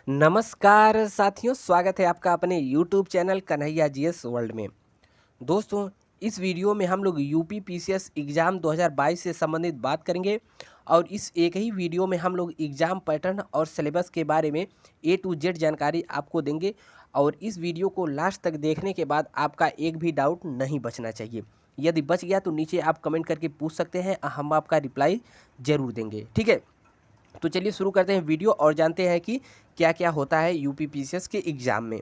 नमस्कार साथियों, स्वागत है आपका अपने YouTube channel Kanhaiya GS world में। दोस्तों, इस वीडियो में हम लोग यूपी पीसीएस एग्ज़ाम 2022 से संबंधित बात करेंगे और इस एक ही वीडियो में हम लोग एग्ज़ाम पैटर्न और सिलेबस के बारे में ए टू जेड जानकारी आपको देंगे और इस वीडियो को लास्ट तक देखने के बाद आपका एक भी डाउट नहीं बचना चाहिए। यदि बच गया तो नीचे आप कमेंट करके पूछ सकते हैं, हम आपका रिप्लाई ज़रूर देंगे। ठीक है? तो चलिए शुरू करते हैं वीडियो और जानते हैं कि क्या क्या होता है यूपी पीसीएस के एग्ज़ाम में।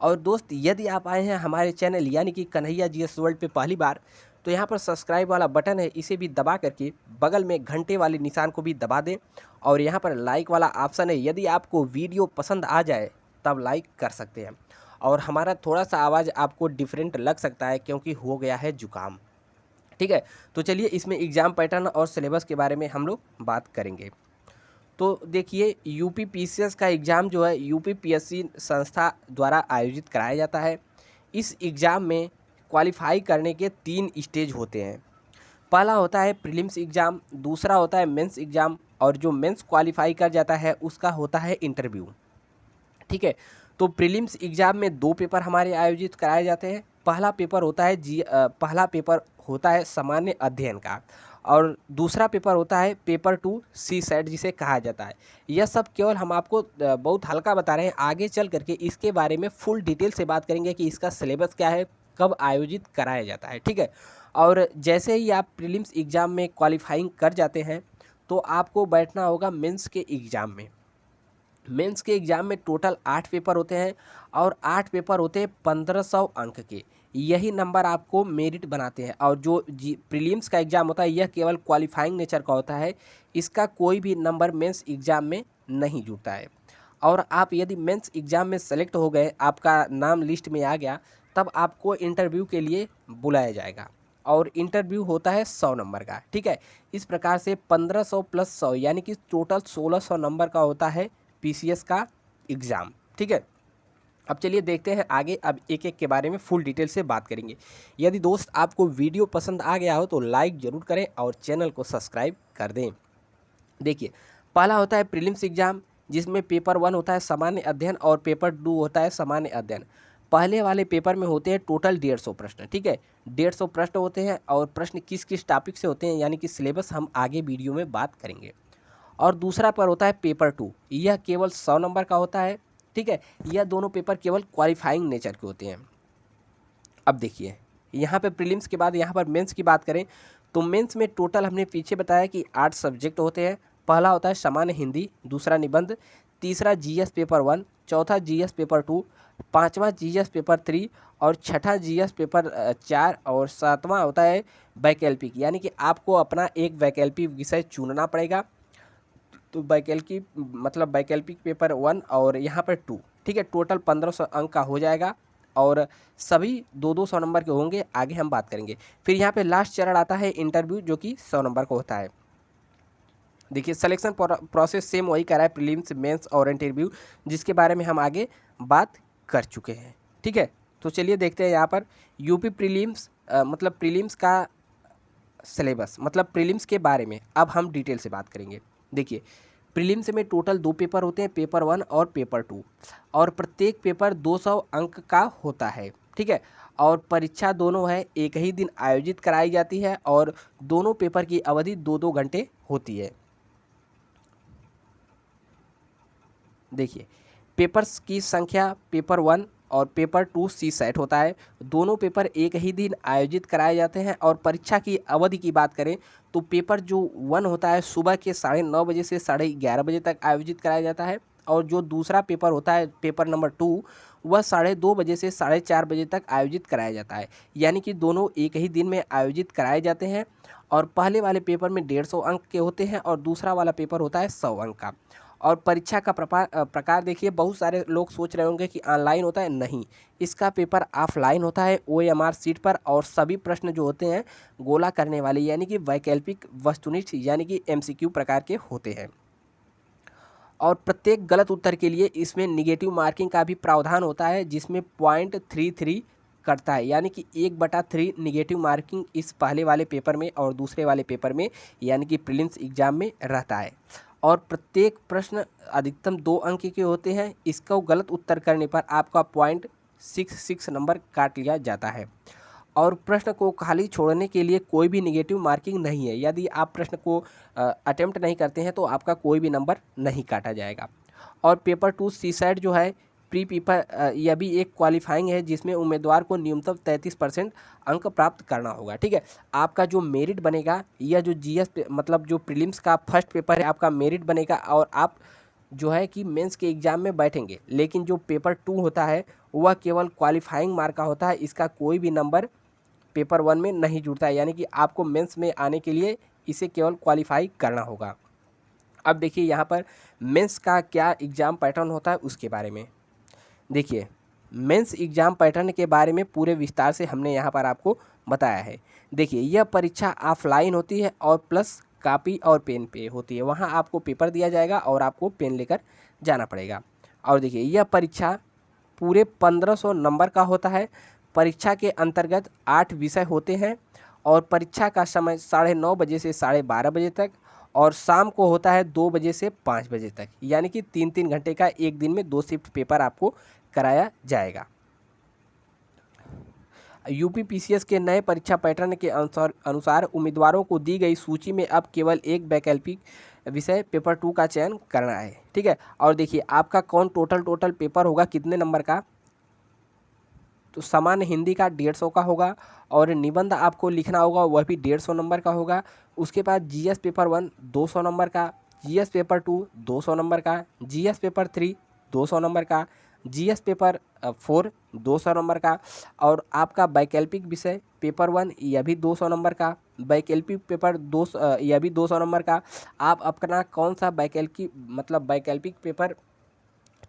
और दोस्त, यदि आप आए हैं हमारे चैनल यानी कि कन्हैया जीएस वर्ल्ड पे पहली बार, तो यहाँ पर सब्सक्राइब वाला बटन है, इसे भी दबा करके बगल में घंटे वाले निशान को भी दबा दें और यहाँ पर लाइक वाला ऑप्शन है, यदि आपको वीडियो पसंद आ जाए तब लाइक कर सकते हैं। और हमारा थोड़ा सा आवाज़ आपको डिफरेंट लग सकता है क्योंकि हो गया है जुकाम। ठीक है, तो चलिए इसमें एग्ज़ाम पैटर्न और सिलेबस के बारे में हम लोग बात करेंगे। तो देखिए, यूपी पीसीएस का एग्ज़ाम जो है यूपी पीएससी संस्था द्वारा आयोजित कराया जाता है। इस एग्ज़ाम में क्वालिफाई करने के 3 स्टेज होते हैं। पहला होता है प्रीलिम्स एग्ज़ाम, दूसरा होता है मेंस एग्ज़ाम और जो मेंस क्वालिफाई कर जाता है उसका होता है इंटरव्यू। ठीक है, तो प्रीलिम्स एग्ज़ाम में 2 पेपर हमारे आयोजित कराए जाते हैं। पहला पेपर होता है सामान्य अध्ययन का और दूसरा पेपर होता है पेपर 2 सी सेट जिसे कहा जाता है। यह सब केवल हम आपको बहुत हल्का बता रहे हैं, आगे चल करके इसके बारे में फुल डिटेल से बात करेंगे कि इसका सिलेबस क्या है, कब आयोजित कराया जाता है। ठीक है, और जैसे ही आप प्रीलिम्स एग्ज़ाम में क्वालिफाइंग कर जाते हैं तो आपको बैठना होगा मेंस के एग्ज़ाम में। मेंस के एग्ज़ाम में टोटल 8 पेपर होते हैं और 8 पेपर होते हैं 1500 अंक के। यही नंबर आपको मेरिट बनाते हैं और जो प्रीलिम्स का एग्ज़ाम होता है यह केवल क्वालिफाइंग नेचर का होता है, इसका कोई भी नंबर मेंस एग्ज़ाम में नहीं जुड़ता है। और आप यदि मेंस एग्ज़ाम में सेलेक्ट हो गए, आपका नाम लिस्ट में आ गया, तब आपको इंटरव्यू के लिए बुलाया जाएगा और इंटरव्यू होता है 100 नंबर का। ठीक है, इस प्रकार से 1500 प्लस 100 यानी कि टोटल 1600 नंबर का होता है पीसीएस का एग्ज़ाम। ठीक है, अब चलिए देखते हैं आगे। अब एक एक के बारे में फुल डिटेल से बात करेंगे। यदि दोस्त आपको वीडियो पसंद आ गया हो तो लाइक ज़रूर करें और चैनल को सब्सक्राइब कर दें। देखिए, पहला होता है प्रीलिम्स एग्ज़ाम, जिसमें पेपर 1 होता है सामान्य अध्ययन और पेपर 2 होता है सामान्य अध्ययन। पहले वाले पेपर में होते हैं टोटल 150 प्रश्न। ठीक है, 150 प्रश्न होते हैं और प्रश्न किस किस टॉपिक से होते हैं यानी कि सिलेबस हम आगे वीडियो में बात करेंगे। और दूसरा पर होता है पेपर 2, यह केवल 100 नंबर का होता है। ठीक है, यह दोनों पेपर केवल क्वालिफाइंग नेचर के होते हैं। अब देखिए, यहाँ पे प्रीलिम्स के बाद यहाँ पर मेंस की बात करें तो मेंस में टोटल हमने पीछे बताया कि 8 सब्जेक्ट होते हैं। पहला होता है सामान्य हिंदी, दूसरा निबंध, तीसरा जीएस पेपर 1, चौथा जीएस पेपर 2, पांचवा जीएस पेपर 3 और छठा जीएस पेपर 4 और सातवां होता है वैकल्पिक, यानी कि आपको अपना एक वैकल्पिक विषय चुनना पड़ेगा। तो वैकल्पिक पेपर 1 और यहाँ पर 2। ठीक है, टोटल 1500 अंक का हो जाएगा और सभी 200 नंबर के होंगे, आगे हम बात करेंगे। फिर यहाँ पे लास्ट चरण आता है इंटरव्यू, जो कि 100 नंबर का होता है। देखिए, सिलेक्शन प्रोसेस सेम वही कर रहा है, प्रीलिम्स, मेंस और इंटरव्यू, जिसके बारे में हम आगे बात कर चुके हैं। ठीक है, तो चलिए देखते हैं यहाँ पर यूपी प्रीलिम्स प्रीलिम्स का सिलेबस, प्रीलिम्स के बारे में अब हम डिटेल से बात करेंगे। देखिए, प्रीलिम्स में टोटल 2 पेपर होते हैं, पेपर 1 और पेपर 2, और प्रत्येक पेपर 200 अंक का होता है। ठीक है, और परीक्षा दोनों है एक ही दिन आयोजित कराई जाती है और दोनों पेपर की अवधि 2-2 घंटे होती है। देखिए, पेपर्स की संख्या पेपर 1 और पेपर 2 सी सेट होता है। दोनों पेपर एक ही दिन आयोजित कराए जाते हैं और परीक्षा की अवधि की बात करें तो पेपर जो 1 होता है सुबह के 9:30 बजे से 11:30 बजे तक आयोजित कराया जाता है और जो दूसरा पेपर होता है पेपर नंबर 2, वह 2:30 बजे से 4:30 बजे तक आयोजित कराया जाता है। यानी कि दोनों एक ही दिन में आयोजित कराए जाते हैं और पहले वाले पेपर में 150 अंक के होते हैं और दूसरा वाला पेपर होता है 100 अंक का। और परीक्षा का प्रकार देखिए, बहुत सारे लोग सोच रहे होंगे कि ऑनलाइन होता है, नहीं, इसका पेपर ऑफलाइन होता है ओएमआर सीट पर और सभी प्रश्न जो होते हैं गोला करने वाले यानी कि वैकल्पिक वस्तुनिष्ठ यानी कि एमसीक्यू प्रकार के होते हैं। और प्रत्येक गलत उत्तर के लिए इसमें निगेटिव मार्किंग का भी प्रावधान होता है, जिसमें 0.33 करता है, यानी कि 1/3 निगेटिव मार्किंग इस पहले वाले पेपर में और दूसरे वाले पेपर में यानी कि प्रीलिम्स एग्जाम में रहता है। और प्रत्येक प्रश्न अधिकतम 2 अंक के होते हैं। इसका गलत उत्तर करने पर आपका 0.66 नंबर काट लिया जाता है। और प्रश्न को खाली छोड़ने के लिए कोई भी नेगेटिव मार्किंग नहीं है। यदि आप प्रश्न को अटेम्प्ट नहीं करते हैं तो आपका कोई भी नंबर नहीं काटा जाएगा। और पेपर 2 सीसैट जो है प्री पेपर, यह भी एक क्वालिफाइंग है जिसमें उम्मीदवार को न्यूनतम 33% अंक प्राप्त करना होगा। ठीक है, आपका जो मेरिट बनेगा, यह जो जीएस मतलब जो प्रीलिम्स का फर्स्ट पेपर है आपका मेरिट बनेगा और आप जो है कि मेंस के एग्ज़ाम में बैठेंगे। लेकिन जो पेपर 2 होता है वह केवल क्वालिफाइंग मार्क का होता है। इसका कोई भी नंबर पेपर 1 में नहीं जुड़ता है, यानी कि आपको मेंस में आने के लिए इसे केवल क्वालिफाई करना होगा। अब देखिए यहाँ पर मेंस का क्या एग्ज़ाम पैटर्न होता है उसके बारे में देखिए। मेंस एग्ज़ाम पैटर्न के बारे में पूरे विस्तार से हमने यहाँ पर आपको बताया है। देखिए, यह परीक्षा ऑफलाइन होती है और प्लस कॉपी और पेन पे होती है। वहाँ आपको पेपर दिया जाएगा और आपको पेन लेकर जाना पड़ेगा। और देखिए, यह परीक्षा पूरे 1500 नंबर का होता है। परीक्षा के अंतर्गत 8 विषय होते हैं और परीक्षा का समय 9:30 बजे से 12:30 बजे तक और शाम को होता है 2 बजे से 5 बजे तक, यानी कि 3-3 घंटे का एक दिन में 2 शिफ्ट पेपर आपको कराया जाएगा। यूपी पीसीएस के नए परीक्षा पैटर्न के अनुसार उम्मीदवारों को दी गई सूची में अब केवल एक वैकल्पिक विषय पेपर 2 का चयन करना है। ठीक है, और देखिए आपका कौन टोटल पेपर होगा कितने नंबर का, तो सामान्य हिंदी का 150 का होगा और निबंध आपको लिखना होगा वह भी 150 नंबर का होगा। उसके बाद जीएस पेपर 1 200 नंबर का, जीएस पेपर 2 200 नंबर का, जीएस पेपर 3 200 नंबर का, जीएस पेपर 4 200 नंबर का और आपका वैकल्पिक विषय पेपर 1 यह भी 200 नंबर का, वैकल्पिक पेपर 200 यह भी 200 नंबर का। आप अपना कौन सा वैकल्पिक पेपर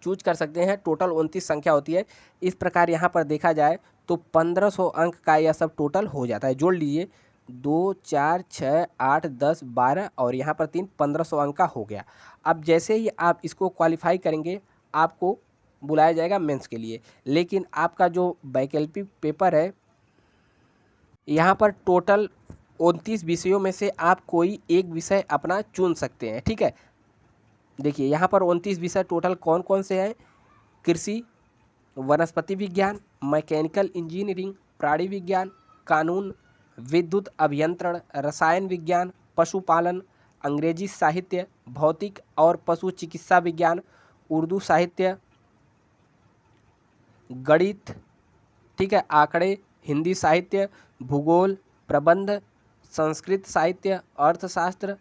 चूज कर सकते हैं। टोटल 29 संख्या होती है। इस प्रकार यहाँ पर देखा जाए तो 1500 अंक का यह सब टोटल हो जाता है। जोड़ लीजिए 2 4 6 8 10 12 और यहाँ पर 3 1500 अंक का हो गया। अब जैसे ही आप इसको क्वालिफाई करेंगे आपको बुलाया जाएगा मेंस के लिए। लेकिन आपका जो वैकल्पिक पेपर है यहाँ पर टोटल 29 विषयों में से आप कोई एक विषय अपना चुन सकते हैं। ठीक है, देखिए यहाँ पर 29 विषय टोटल कौन कौन से हैं। कृषि, वनस्पति विज्ञान, मैकेनिकल इंजीनियरिंग, प्राणी विज्ञान, कानून, विद्युत अभियंत्रण, रसायन विज्ञान, पशुपालन, अंग्रेजी साहित्य, भौतिक और पशु चिकित्सा विज्ञान, उर्दू साहित्य, गणित, ठीक है, आंकड़े, हिंदी साहित्य, भूगोल, प्रबंध, संस्कृत साहित्य, अर्थशास्त्र,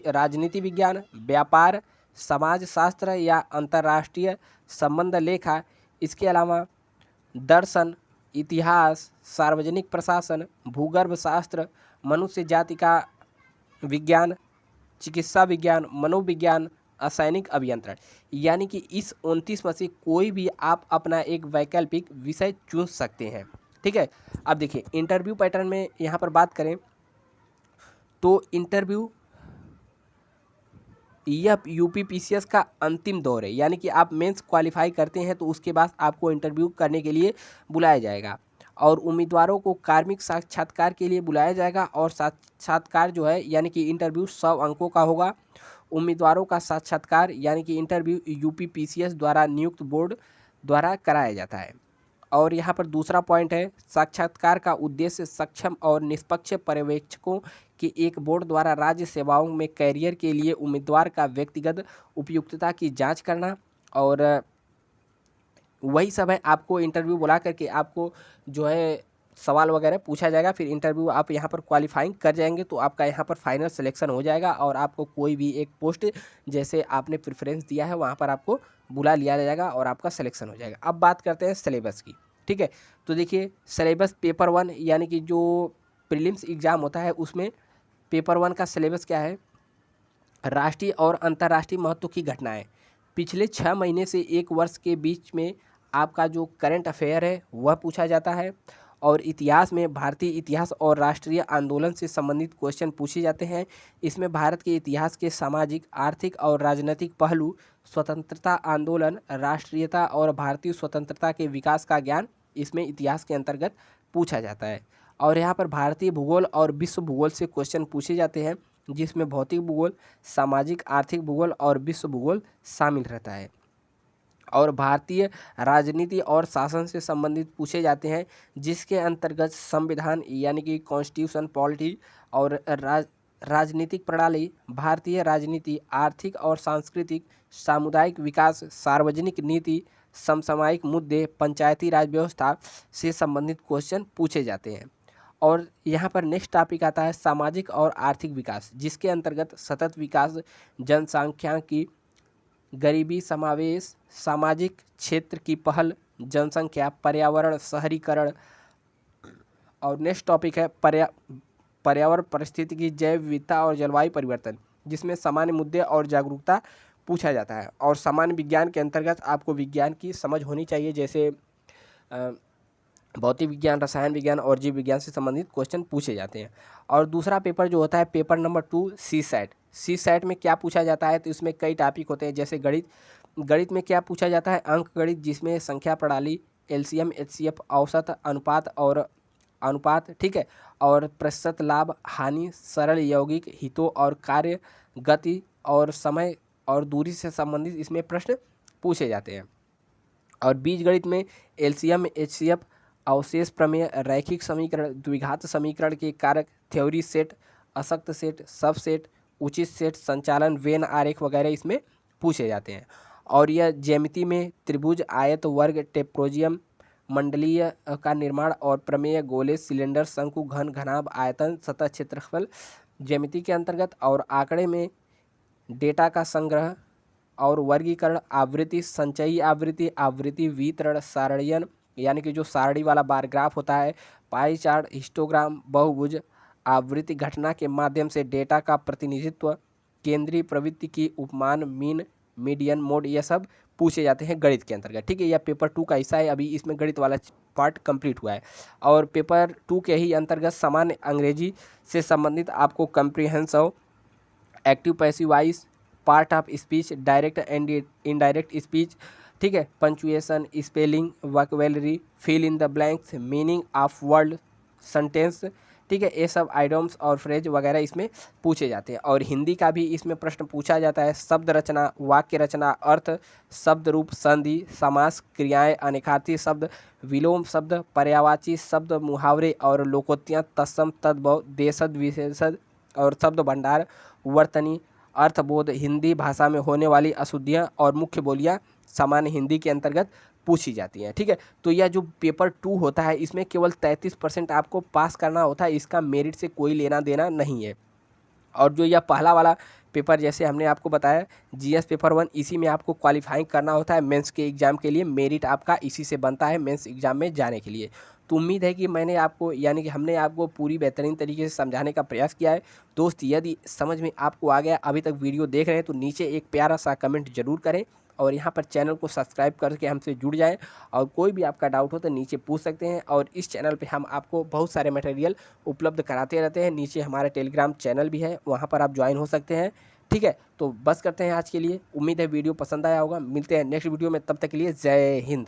राजनीति विज्ञान, व्यापार, समाजशास्त्र या अंतर्राष्ट्रीय संबंध लेखा। इसके अलावा दर्शन, इतिहास, सार्वजनिक प्रशासन, भूगर्भ शास्त्र, मनुष्य जाति का विज्ञान, चिकित्सा विज्ञान, मनोविज्ञान, असैनिक अभियंत्रण। यानी कि इस 29 में से कोई भी आप अपना एक वैकल्पिक विषय चुन सकते हैं। ठीक है, अब देखिए इंटरव्यू पैटर्न में यहाँ पर बात करें तो इंटरव्यू यह यूपी पीसीएस का अंतिम दौर है। यानी कि आप मेंस क्वालिफाई करते हैं तो उसके बाद आपको इंटरव्यू करने के लिए बुलाया जाएगा और उम्मीदवारों को कार्मिक साक्षात्कार के लिए बुलाया जाएगा और साक्षात्कार जो है यानी कि इंटरव्यू 100 अंकों का होगा। उम्मीदवारों का साक्षात्कार यानी कि इंटरव्यू यूपी पीसीएस द्वारा नियुक्त बोर्ड द्वारा कराया जाता है। और यहाँ पर दूसरा पॉइंट है, साक्षात्कार का उद्देश्य सक्षम और निष्पक्ष पर्यवेक्षकों के एक बोर्ड द्वारा राज्य सेवाओं में कैरियर के लिए उम्मीदवार का व्यक्तिगत उपयुक्तता की जांच करना। और वही सब है, आपको इंटरव्यू बुला करके आपको जो है सवाल वगैरह पूछा जाएगा। फिर इंटरव्यू आप यहाँ पर क्वालिफाइंग कर जाएंगे तो आपका यहाँ पर फाइनल सिलेक्शन हो जाएगा और आपको कोई भी एक पोस्ट जैसे आपने प्रेफरेंस दिया है वहाँ पर आपको बुला लिया जाएगा और आपका सिलेक्शन हो जाएगा। अब बात करते हैं सिलेबस की। ठीक है, तो देखिए सिलेबस पेपर 1 यानी कि जो प्रीलिम्स एग्ज़ाम होता है उसमें पेपर 1 का सिलेबस क्या है। राष्ट्रीय और अंतर्राष्ट्रीय महत्व की घटनाएं, पिछले 6 महीने से 1 वर्ष के बीच में आपका जो करंट अफेयर है वह पूछा जाता है। और इतिहास में भारतीय इतिहास और राष्ट्रीय आंदोलन से संबंधित क्वेश्चन पूछे जाते हैं। इसमें भारत के इतिहास के सामाजिक, आर्थिक और राजनीतिक पहलू, स्वतंत्रता आंदोलन, राष्ट्रीयता और भारतीय स्वतंत्रता के विकास का ज्ञान इसमें इतिहास के अंतर्गत पूछा जाता है। और यहाँ पर भारतीय भूगोल और विश्व भूगोल से क्वेश्चन पूछे जाते हैं। जिसमें भौतिक भूगोल, सामाजिक आर्थिक भूगोल और विश्व भूगोल शामिल रहता है। और भारतीय राजनीति और शासन से संबंधित पूछे जाते हैं, जिसके अंतर्गत संविधान यानी कि कॉन्स्टिट्यूशन, पॉलिटी और राजनीतिक प्रणाली, भारतीय राजनीति, आर्थिक और सांस्कृतिक, सामुदायिक विकास, सार्वजनिक नीति, समसामयिक मुद्दे, पंचायती राज व्यवस्था से संबंधित क्वेश्चन पूछे जाते हैं। और यहाँ पर नेक्स्ट टॉपिक आता है सामाजिक और आर्थिक विकास, जिसके अंतर्गत सतत विकास, जनसांख्यिकी, गरीबी समावेश, सामाजिक क्षेत्र की पहल, जनसंख्या, पर्यावरण, शहरीकरण। और नेक्स्ट टॉपिक है पर्यावरण, परिस्थितिकी, जैव विविधता और जलवायु परिवर्तन, जिसमें सामान्य मुद्दे और जागरूकता पूछा जाता है। और सामान्य विज्ञान के अंतर्गत आपको विज्ञान की समझ होनी चाहिए, जैसे भौतिक विज्ञान, रसायन विज्ञान और जीव विज्ञान से संबंधित क्वेश्चन पूछे जाते हैं। और दूसरा पेपर जो होता है paper number 2 CSAT. CSAT में क्या पूछा जाता है, तो इसमें कई टॉपिक होते हैं, जैसे गणित में क्या पूछा जाता है, अंक गणित, जिसमें संख्या प्रणाली, एलसीएम, एचसीएफ, औसत, अनुपात, ठीक है, और प्रतिशत, लाभ, हानि, सरल यौगिक, हितों और कार्य, गति और समय और दूरी से संबंधित इसमें प्रश्न पूछे जाते हैं। और बीजगणित में एलसीएम, एचसीएफ, अवशेष प्रमेय, रैखिक समीकरण, द्विघात समीकरण के कारक, थ्योरी सेट, अशक्त सेट, सब सेट, उचित सेट, संचालन, वेन आरेख वगैरह इसमें पूछे जाते हैं। और यह ज्यामिति में त्रिभुज, आयत, वर्ग, ट्रेपेजोइडल, मंडलीय का निर्माण और प्रमेय, गोले, सिलेंडर, शंकु, घन, घनाभ, आयतन, सतह, क्षेत्रफल ज्यामिति के अंतर्गत। और आंकड़े में डेटा का संग्रह और वर्गीकरण, आवृत्ति, संचयी आवृत्ति, आवृत्ति वितरण, सारणियन यानी कि जो सारणी वाला बार ग्राफ होता है, पाई चार्ट, हिस्टोग्राम, बहुभुज, आवृत्ति घटना के माध्यम से डेटा का प्रतिनिधित्व, केंद्रीय प्रवृत्ति की उपमान, मीन, मीडियन, मोड, यह सब पूछे जाते हैं गणित के अंतर्गत। ठीक है, यह पेपर 2 का हिस्सा है, अभी इसमें गणित वाला पार्ट कंप्लीट हुआ है। और पेपर 2 के ही अंतर्गत सामान्य अंग्रेजी से संबंधित आपको comprehensive, active passive voice, part of speech, direct and indirect speech, ठीक है, punctuation, spelling, vocabulary, fill in the blanks, meaning of word, sentence, ठीक है, ये सब आइडियम्स और फ्रेज वगैरह इसमें पूछे जाते हैं। और हिंदी का भी इसमें प्रश्न पूछा जाता है, शब्द रचना, वाक्य रचना, अर्थ, शब्द रूप, संधि, समास, क्रियाएं, अनेकार्थी शब्द, विलोम शब्द, पर्यायवाची शब्द, मुहावरे और लोकोक्तियाँ, तत्सम, तद्भव, देशज, विशेषज और शब्द भंडार, वर्तनी, अर्थबोध, हिंदी भाषा में होने वाली अशुद्धियाँ और मुख्य बोलियाँ सामान्य हिंदी के अंतर्गत पूछी जाती हैं। ठीक है, तो यह जो पेपर 2 होता है इसमें केवल 33% आपको पास करना होता है, इसका मेरिट से कोई लेना देना नहीं है। और जो यह पहला वाला पेपर जैसे हमने आपको बताया जीएस पेपर 1, इसी में आपको क्वालिफाइंग करना होता है मेंस के एग्ज़ाम के लिए, मेरिट आपका इसी से बनता है मेंस एग्ज़ाम में जाने के लिए। तो उम्मीद है कि मैंने आपको यानी कि हमने आपको पूरी बेहतरीन तरीके से समझाने का प्रयास किया है। दोस्त यदि समझ में आपको आ गया, अभी तक वीडियो देख रहे हैं, तो नीचे एक प्यारा सा कमेंट जरूर करें और यहाँ पर चैनल को सब्सक्राइब करके हमसे जुड़ जाएं। और कोई भी आपका डाउट हो तो नीचे पूछ सकते हैं। और इस चैनल पे हम आपको बहुत सारे मटेरियल उपलब्ध कराते रहते हैं। नीचे हमारा टेलीग्राम चैनल भी है, वहाँ पर आप ज्वाइन हो सकते हैं। ठीक है, तो बस करते हैं आज के लिए। उम्मीद है वीडियो पसंद आया होगा। मिलते हैं नेक्स्ट वीडियो में, तब तक के लिए जय हिंद।